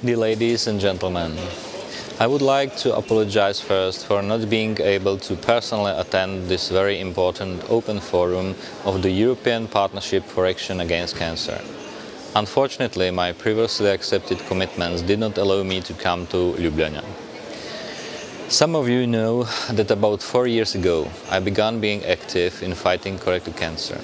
Dear ladies and gentlemen, I would like to apologize first for not being able to personally attend this very important open forum of the European Partnership for Action Against Cancer. Unfortunately, my previously accepted commitments did not allow me to come to Ljubljana. Some of you know that about 4 years ago I began being active in fighting colorectal cancer.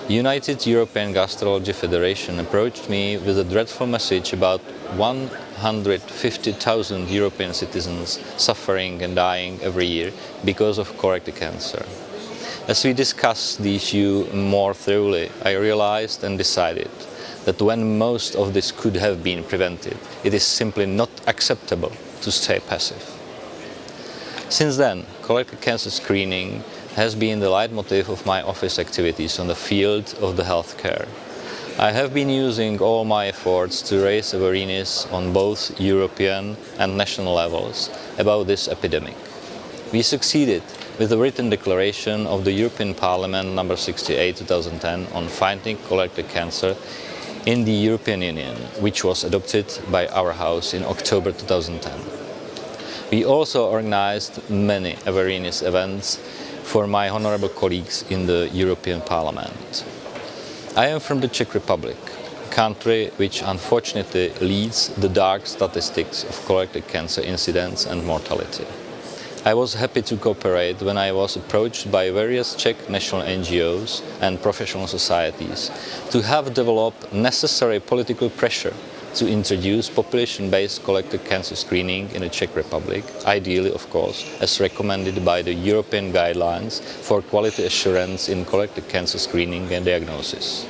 United European Gastrology Federation approached me with a dreadful message about 150,000 European citizens suffering and dying every year because of colorectal cancer. As we discussed the issue more thoroughly, I realized and decided that when most of this could have been prevented, it is simply not acceptable to stay passive. Since then, colorectal cancer screening has been the leitmotif of my office activities on the field of the healthcare. I have been using all my efforts to raise awareness on both European and national levels about this epidemic. We succeeded with the written declaration of the European Parliament No. 68/2010 on fighting colorectal cancer in the European Union, which was adopted by our House in October 2010. We also organized many awareness events for my honorable colleagues in the European Parliament. I am from the Czech Republic, a country which unfortunately leads the dark statistics of colorectal cancer incidence and mortality. I was happy to cooperate when I was approached by various Czech national NGOs and professional societies to have developed necessary political pressure to introduce population-based colorectal cancer screening in the Czech Republic, ideally, of course, as recommended by the European Guidelines for Quality Assurance in Colorectal Cancer Screening and Diagnosis.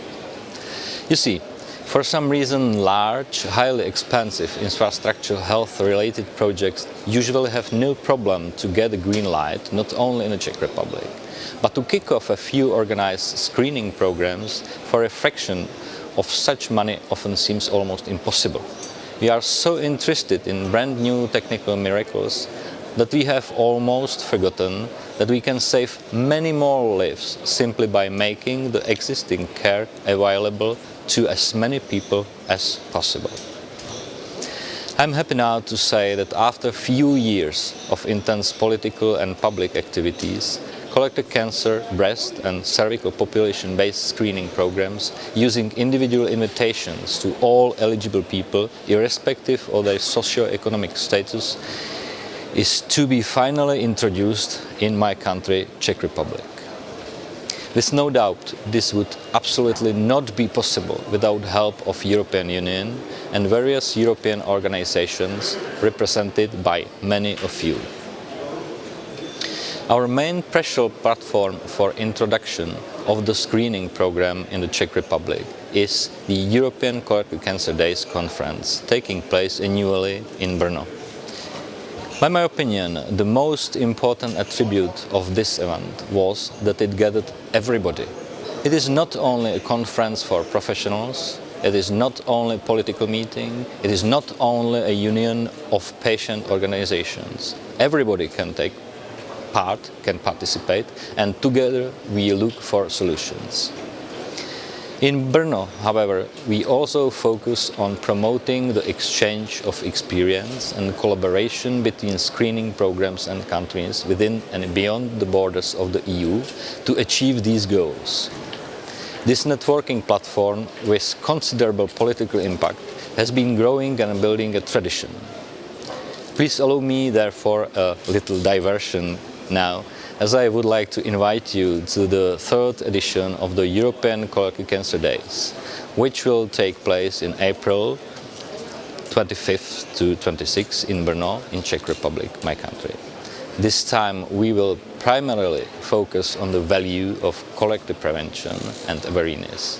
You see, for some reason, large, highly expensive infrastructure health-related projects usually have no problem to get a green light, not only in the Czech Republic, but to kick off a few organized screening programs for a fraction of such money often seems almost impossible. We are so interested in brand new technical miracles that we have almost forgotten that we can save many more lives simply by making the existing care available to as many people as possible. I'm happy now to say that after a few years of intense political and public activities, colorectal cancer, breast and cervical population-based screening programs using individual invitations to all eligible people, irrespective of their socio-economic status, is to be finally introduced in my country, Czech Republic. With no doubt, this would absolutely not be possible without help of European Union and various European organizations represented by many of you. Our main pressure platform for introduction of the screening program in the Czech Republic is the European Colorectal Cancer Days conference, taking place annually in Brno. By my opinion, the most important attribute of this event was that it gathered everybody. It is not only a conference for professionals, it is not only a political meeting, it is not only a union of patient organizations. Everybody can take part, can participate, and together we look for solutions. In Brno, however, we also focus on promoting the exchange of experience and collaboration between screening programs and countries within and beyond the borders of the EU to achieve these goals. This networking platform, with considerable political impact, has been growing and building a tradition. Please allow me, therefore, a little diversion now, as I would like to invite you to the third edition of the European Colorectal Cancer Days, which will take place in April 25th to 26th in Brno, in Czech Republic, my country. This time we will primarily focus on the value of colorectal prevention and awareness.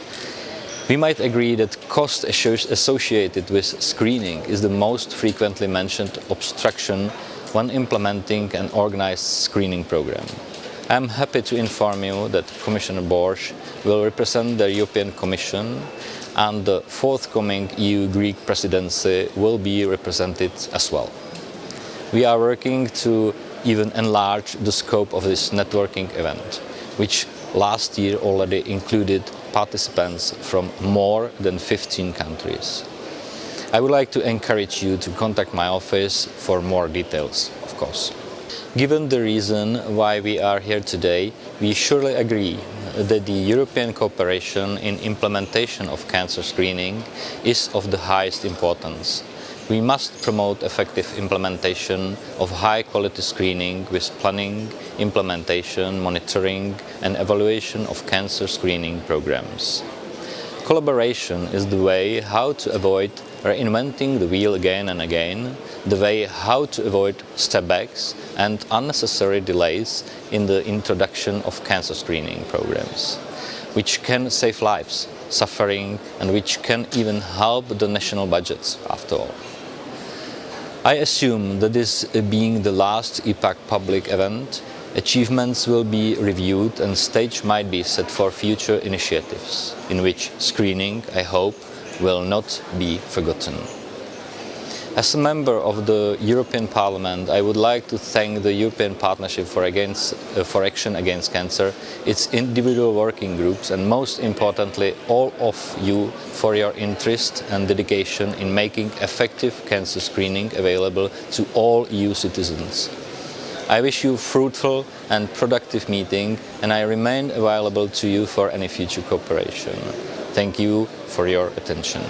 We might agree that cost associated with screening is the most frequently mentioned obstruction when implementing an organized screening program. I am happy to inform you that Commissioner Borg will represent the European Commission, and the forthcoming EU Greek presidency will be represented as well. We are working to even enlarge the scope of this networking event, which last year already included participants from more than 15 countries. I would like to encourage you to contact my office for more details, of course. Given the reason why we are here today, we surely agree that the European cooperation in implementation of cancer screening is of the highest importance. We must promote effective implementation of high-quality screening with planning, implementation, monitoring and evaluation of cancer screening programs. Collaboration is the way how to avoid reinventing the wheel again and again, the way how to avoid step-backs and unnecessary delays in the introduction of cancer screening programs, which can save lives, suffering, and which can even help the national budgets after all. I assume that this being the last EPAAC public event, achievements will be reviewed and stage might be set for future initiatives, in which screening, I hope, will not be forgotten. As a member of the European Parliament, I would like to thank the European Partnership for Action Against Cancer, its individual working groups, and most importantly, all of you for your interest and dedication in making effective cancer screening available to all EU citizens. I wish you a fruitful and productive meeting, and I remain available to you for any future cooperation. Thank you for your attention.